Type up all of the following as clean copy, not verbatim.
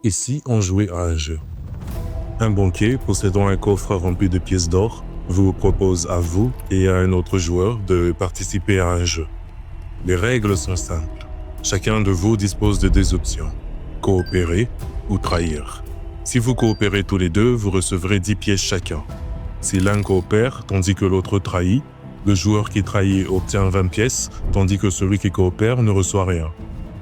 Ici, on jouait à un jeu. Un banquier possédant un coffre rempli de pièces d'or vous propose à vous et à un autre joueur de participer à un jeu. Les règles sont simples. Chacun de vous dispose de deux options, coopérer ou trahir. Si vous coopérez tous les deux, vous recevrez 10 pièces chacun. Si l'un coopère tandis que l'autre trahit, le joueur qui trahit obtient 20 pièces tandis que celui qui coopère ne reçoit rien.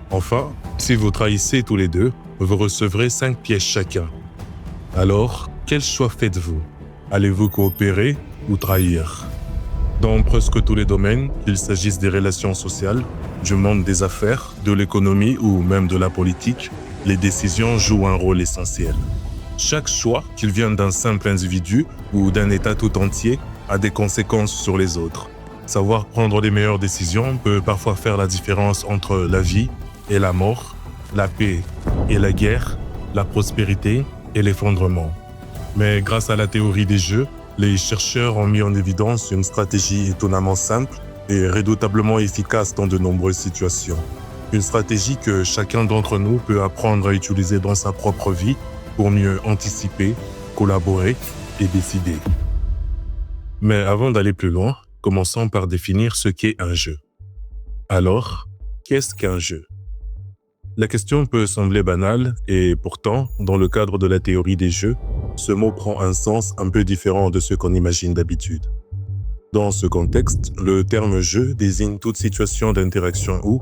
Enfin, si vous trahissez tous les deux, vous recevrez 5 pièces chacun. Alors, quel choix faites-vous? Allez-vous coopérer ou trahir? Dans presque tous les domaines, qu'il s'agisse des relations sociales, du monde des affaires, de l'économie ou même de la politique, les décisions jouent un rôle essentiel. Chaque choix, qu'il vienne d'un simple individu ou d'un État tout entier, a des conséquences sur les autres. Savoir prendre les meilleures décisions peut parfois faire la différence entre la vie et la mort, la paix et la guerre, la prospérité et l'effondrement. Mais grâce à la théorie des jeux, les chercheurs ont mis en évidence une stratégie étonnamment simple et redoutablement efficace dans de nombreuses situations. Une stratégie que chacun d'entre nous peut apprendre à utiliser dans sa propre vie pour mieux anticiper, collaborer et décider. Mais avant d'aller plus loin, commençons par définir ce qu'est un jeu. Alors, qu'est-ce qu'un jeu? La question peut sembler banale et pourtant, dans le cadre de la théorie des jeux, ce mot prend un sens un peu différent de ce qu'on imagine d'habitude. Dans ce contexte, le terme « jeu » désigne toute situation d'interaction où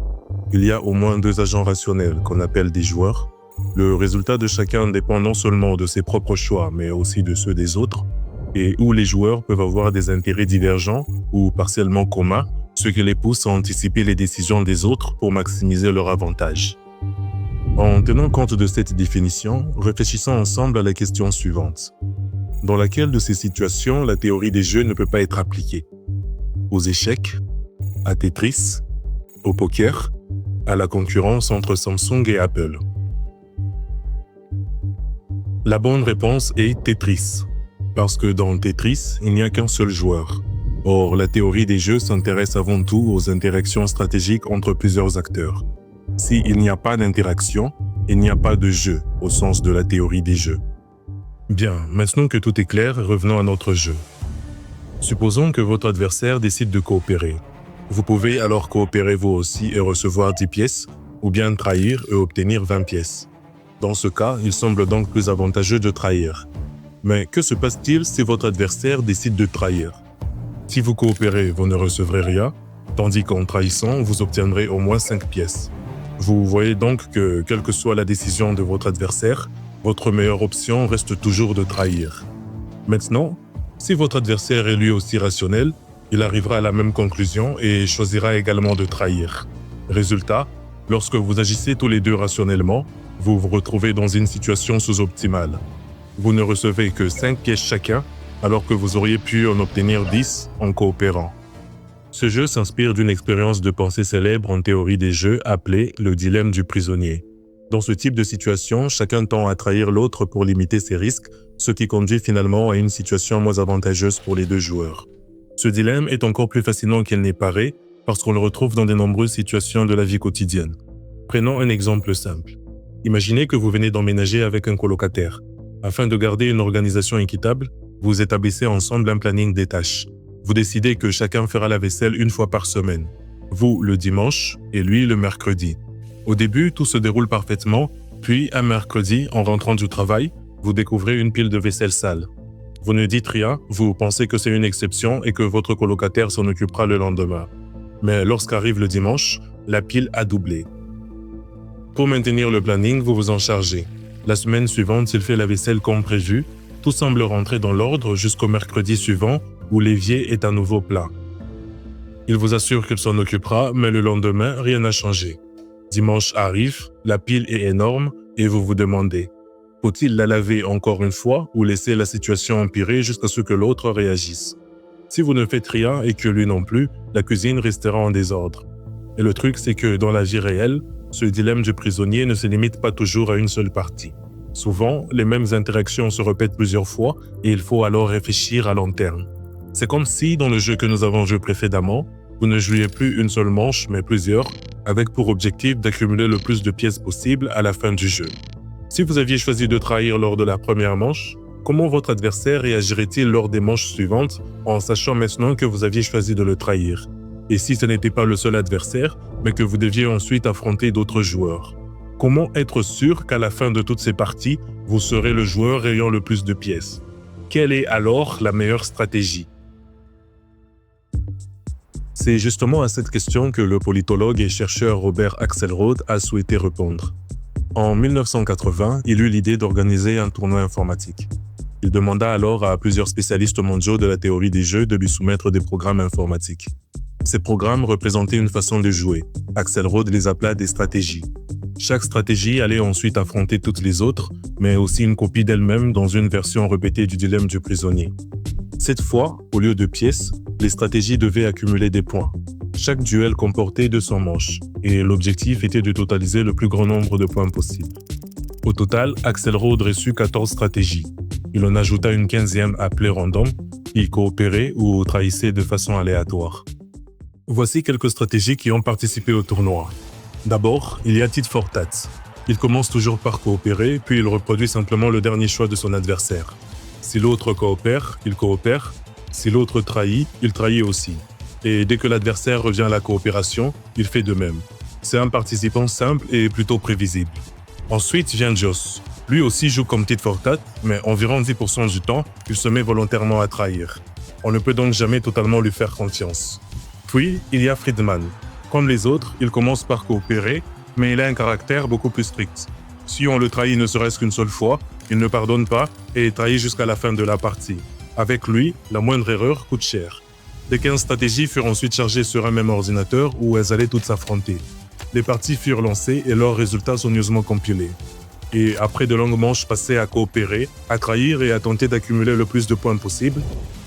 il y a au moins deux agents rationnels qu'on appelle des joueurs. Le résultat de chacun dépend non seulement de ses propres choix, mais aussi de ceux des autres, et où les joueurs peuvent avoir des intérêts divergents ou partiellement communs, ce qui les pousse à anticiper les décisions des autres pour maximiser leur avantage. En tenant compte de cette définition, réfléchissons ensemble à la question suivante. Dans laquelle de ces situations la théorie des jeux ne peut pas être appliquée? Aux échecs, à Tetris, au poker, à la concurrence entre Samsung et Apple? La bonne réponse est Tetris, parce que dans Tetris, il n'y a qu'un seul joueur. Or, la théorie des jeux s'intéresse avant tout aux interactions stratégiques entre plusieurs acteurs. S'il n'y a pas d'interaction, il n'y a pas de jeu au sens de la théorie des jeux. Bien, maintenant que tout est clair, revenons à notre jeu. Supposons que votre adversaire décide de coopérer. Vous pouvez alors coopérer vous aussi et recevoir 10 pièces, ou bien trahir et obtenir 20 pièces. Dans ce cas, il semble donc plus avantageux de trahir. Mais que se passe-t-il si votre adversaire décide de trahir? Si vous coopérez, vous ne recevrez rien, tandis qu'en trahissant, vous obtiendrez au moins 5 pièces. Vous voyez donc que, quelle que soit la décision de votre adversaire, votre meilleure option reste toujours de trahir. Maintenant, si votre adversaire est lui aussi rationnel, il arrivera à la même conclusion et choisira également de trahir. Résultat, lorsque vous agissez tous les deux rationnellement, vous vous retrouvez dans une situation sous-optimale. Vous ne recevez que 5 pièces chacun, alors que vous auriez pu en obtenir 10 en coopérant. Ce jeu s'inspire d'une expérience de pensée célèbre en théorie des jeux appelée le dilemme du prisonnier. Dans ce type de situation, chacun tend à trahir l'autre pour limiter ses risques, ce qui conduit finalement à une situation moins avantageuse pour les deux joueurs. Ce dilemme est encore plus fascinant qu'il n'est paraît, parce qu'on le retrouve dans de nombreuses situations de la vie quotidienne. Prenons un exemple simple. Imaginez que vous venez d'emménager avec un colocataire. Afin de garder une organisation équitable, vous établissez ensemble un planning des tâches. Vous décidez que chacun fera la vaisselle une fois par semaine. Vous le dimanche et lui le mercredi. Au début, tout se déroule parfaitement, puis un mercredi, en rentrant du travail, vous découvrez une pile de vaisselle sale. Vous ne dites rien, vous pensez que c'est une exception et que votre colocataire s'en occupera le lendemain. Mais lorsqu'arrive le dimanche, la pile a doublé. Pour maintenir le planning, vous vous en chargez. La semaine suivante, il fait la vaisselle comme prévu. Tout semble rentrer dans l'ordre jusqu'au mercredi suivant où l'évier est à nouveau plat. Il vous assure qu'il s'en occupera, mais le lendemain, rien n'a changé. Dimanche arrive, la pile est énorme et vous vous demandez « Faut-il la laver encore une fois ou laisser la situation empirer jusqu'à ce que l'autre réagisse ?» Si vous ne faites rien et que lui non plus, la cuisine restera en désordre. Et le truc, c'est que dans la vie réelle, ce dilemme du prisonnier ne se limite pas toujours à une seule partie. Souvent, les mêmes interactions se répètent plusieurs fois et il faut alors réfléchir à long terme. C'est comme si, dans le jeu que nous avons joué précédemment, vous ne jouiez plus une seule manche, mais plusieurs, avec pour objectif d'accumuler le plus de pièces possible à la fin du jeu. Si vous aviez choisi de trahir lors de la première manche, comment votre adversaire réagirait-il lors des manches suivantes en sachant maintenant que vous aviez choisi de le trahir? Et si ce n'était pas le seul adversaire, mais que vous deviez ensuite affronter d'autres joueurs? Comment être sûr qu'à la fin de toutes ces parties, vous serez le joueur ayant le plus de pièces? Quelle est alors la meilleure stratégie? C'est justement à cette question que le politologue et chercheur Robert Axelrod a souhaité répondre. En 1980, il eut l'idée d'organiser un tournoi informatique. Il demanda alors à plusieurs spécialistes mondiaux de la théorie des jeux de lui soumettre des programmes informatiques. Ces programmes représentaient une façon de jouer. Axelrod les appela des stratégies. Chaque stratégie allait ensuite affronter toutes les autres, mais aussi une copie d'elle-même dans une version répétée du dilemme du prisonnier. Cette fois, au lieu de pièces, les stratégies devaient accumuler des points. Chaque duel comportait 200 manches, et l'objectif était de totaliser le plus grand nombre de points possible. Au total, Axelrod reçut 14 stratégies. Il en ajouta une 15e appelée random, qui coopérait ou trahissait de façon aléatoire. Voici quelques stratégies qui ont participé au tournoi. D'abord, il y a Tit for Tat. Il commence toujours par coopérer, puis il reproduit simplement le dernier choix de son adversaire. Si l'autre coopère, il coopère. Si l'autre trahit, il trahit aussi. Et dès que l'adversaire revient à la coopération, il fait de même. C'est un participant simple et plutôt prévisible. Ensuite vient Joss. Lui aussi joue comme Tit for Tat, mais environ 10% du temps, il se met volontairement à trahir. On ne peut donc jamais totalement lui faire confiance. Puis, il y a Friedman. Comme les autres, il commence par coopérer, mais il a un caractère beaucoup plus strict. Si on le trahit ne serait-ce qu'une seule fois, il ne pardonne pas et trahit jusqu'à la fin de la partie. Avec lui, la moindre erreur coûte cher. Les 15 stratégies furent ensuite chargées sur un même ordinateur où elles allaient toutes s'affronter. Les parties furent lancées et leurs résultats soigneusement compilés. Et après de longues manches passées à coopérer, à trahir et à tenter d'accumuler le plus de points possible,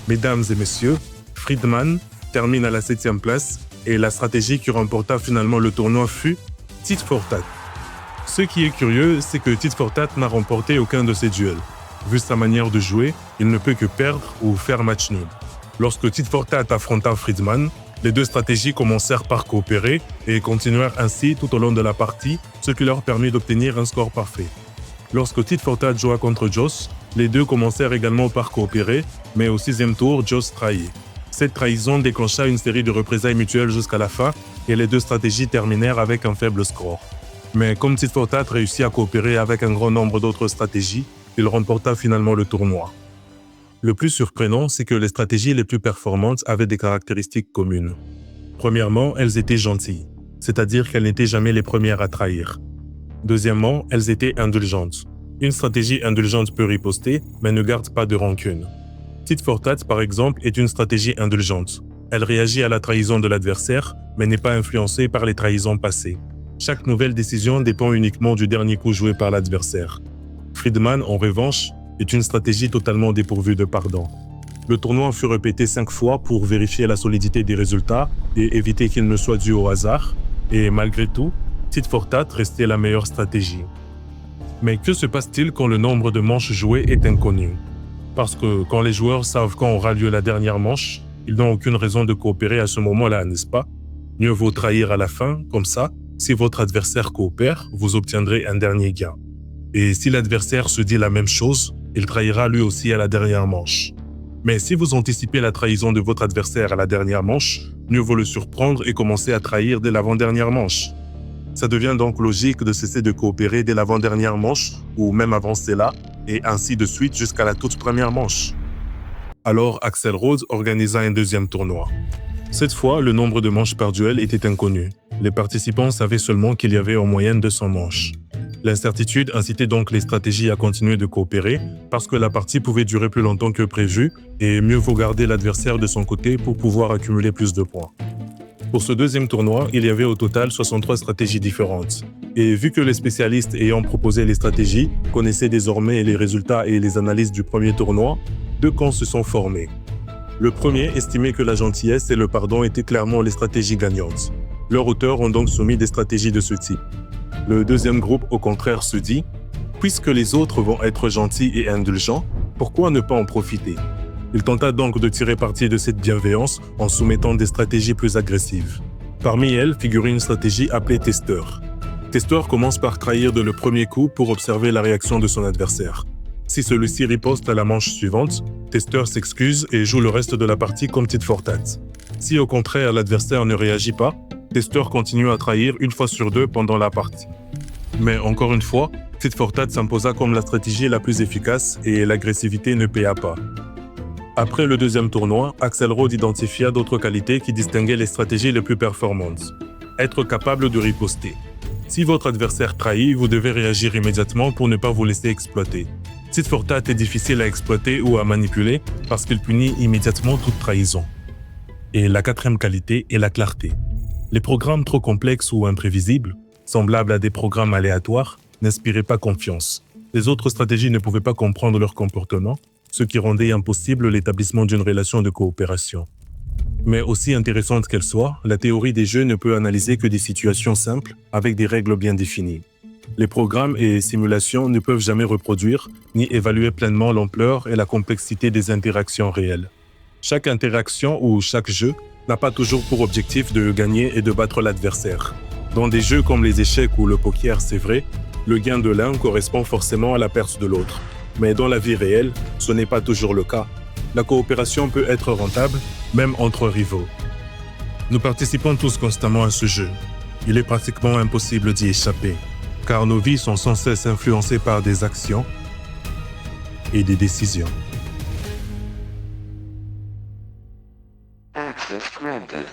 mesdames et messieurs, Friedman termine à la 7e place et la stratégie qui remporta finalement le tournoi fut Tit for Tat. Ce qui est curieux, c'est que Tit for Tat n'a remporté aucun de ses duels. Vu sa manière de jouer, il ne peut que perdre ou faire match nul. Lorsque Tit for Tat affronta Friedman, les deux stratégies commencèrent par coopérer et continuèrent ainsi tout au long de la partie, ce qui leur permit d'obtenir un score parfait. Lorsque Tit for Tat joua contre Joss, les deux commencèrent également par coopérer, mais au 6e tour, Joss trahit. Cette trahison déclencha une série de représailles mutuelles jusqu'à la fin et les deux stratégies terminèrent avec un faible score. Mais comme Tit for Tat réussit à coopérer avec un grand nombre d'autres stratégies, il remporta finalement le tournoi. Le plus surprenant, c'est que les stratégies les plus performantes avaient des caractéristiques communes. Premièrement, elles étaient gentilles, c'est-à-dire qu'elles n'étaient jamais les premières à trahir. Deuxièmement, elles étaient indulgentes. Une stratégie indulgente peut riposter, mais ne garde pas de rancune. Tit for Tat, par exemple, est une stratégie indulgente. Elle réagit à la trahison de l'adversaire, mais n'est pas influencée par les trahisons passées. Chaque nouvelle décision dépend uniquement du dernier coup joué par l'adversaire. Friedman, en revanche, est une stratégie totalement dépourvue de pardon. Le tournoi fut répété 5 fois pour vérifier la solidité des résultats et éviter qu'ils ne soient dus au hasard, et malgré tout, Tit for Tat restait la meilleure stratégie. Mais que se passe-t-il quand le nombre de manches jouées est inconnu? Parce que quand les joueurs savent quand aura lieu la dernière manche, ils n'ont aucune raison de coopérer à ce moment-là, n'est-ce pas? Mieux vaut trahir à la fin, comme ça, si votre adversaire coopère, vous obtiendrez un dernier gain. Et si l'adversaire se dit la même chose, il trahira lui aussi à la dernière manche. Mais si vous anticipez la trahison de votre adversaire à la dernière manche, mieux vaut le surprendre et commencer à trahir dès l'avant-dernière manche. Ça devient donc logique de cesser de coopérer dès l'avant-dernière manche, ou même avant celle-là, et ainsi de suite jusqu'à la toute première manche. Alors Axelrod organisa un deuxième tournoi. Cette fois, le nombre de manches par duel était inconnu. Les participants savaient seulement qu'il y avait en moyenne 200 manches. L'incertitude incitait donc les stratégies à continuer de coopérer parce que la partie pouvait durer plus longtemps que prévu et mieux vaut garder l'adversaire de son côté pour pouvoir accumuler plus de points. Pour ce deuxième tournoi, il y avait au total 63 stratégies différentes. Et vu que les spécialistes ayant proposé les stratégies connaissaient désormais les résultats et les analyses du premier tournoi, deux camps se sont formés. Le premier estimait que la gentillesse et le pardon étaient clairement les stratégies gagnantes. Leurs auteurs ont donc soumis des stratégies de ce type. Le deuxième groupe, au contraire, se dit « Puisque les autres vont être gentils et indulgents, pourquoi ne pas en profiter ?» Il tenta donc de tirer parti de cette bienveillance en soumettant des stratégies plus agressives. Parmi elles figurait une stratégie appelée testeur. Testeur commence par trahir de le premier coup pour observer la réaction de son adversaire. Si celui-ci riposte à la manche suivante, Testeur s'excuse et joue le reste de la partie comme tit for tat. Si au contraire l'adversaire ne réagit pas, Testeur continue à trahir une fois sur deux pendant la partie. Mais encore une fois, tit for tat s'imposa comme la stratégie la plus efficace et l'agressivité ne paya pas. Après le deuxième tournoi, Axelrod identifia d'autres qualités qui distinguaient les stratégies les plus performantes. Être capable de riposter. Si votre adversaire trahit, vous devez réagir immédiatement pour ne pas vous laisser exploiter. Tit for tat est difficile à exploiter ou à manipuler parce qu'il punit immédiatement toute trahison. Et la quatrième qualité est la clarté. Les programmes trop complexes ou imprévisibles, semblables à des programmes aléatoires, n'inspiraient pas confiance. Les autres stratégies ne pouvaient pas comprendre leur comportement, ce qui rendait impossible l'établissement d'une relation de coopération. Mais aussi intéressante qu'elle soit, la théorie des jeux ne peut analyser que des situations simples avec des règles bien définies. Les programmes et simulations ne peuvent jamais reproduire ni évaluer pleinement l'ampleur et la complexité des interactions réelles. Chaque interaction ou chaque jeu n'a pas toujours pour objectif de gagner et de battre l'adversaire. Dans des jeux comme les échecs ou le poker, c'est vrai, le gain de l'un correspond forcément à la perte de l'autre. Mais dans la vie réelle, ce n'est pas toujours le cas. La coopération peut être rentable, même entre rivaux. Nous participons tous constamment à ce jeu. Il est pratiquement impossible d'y échapper, car nos vies sont sans cesse influencées par des actions et des décisions. Access granted.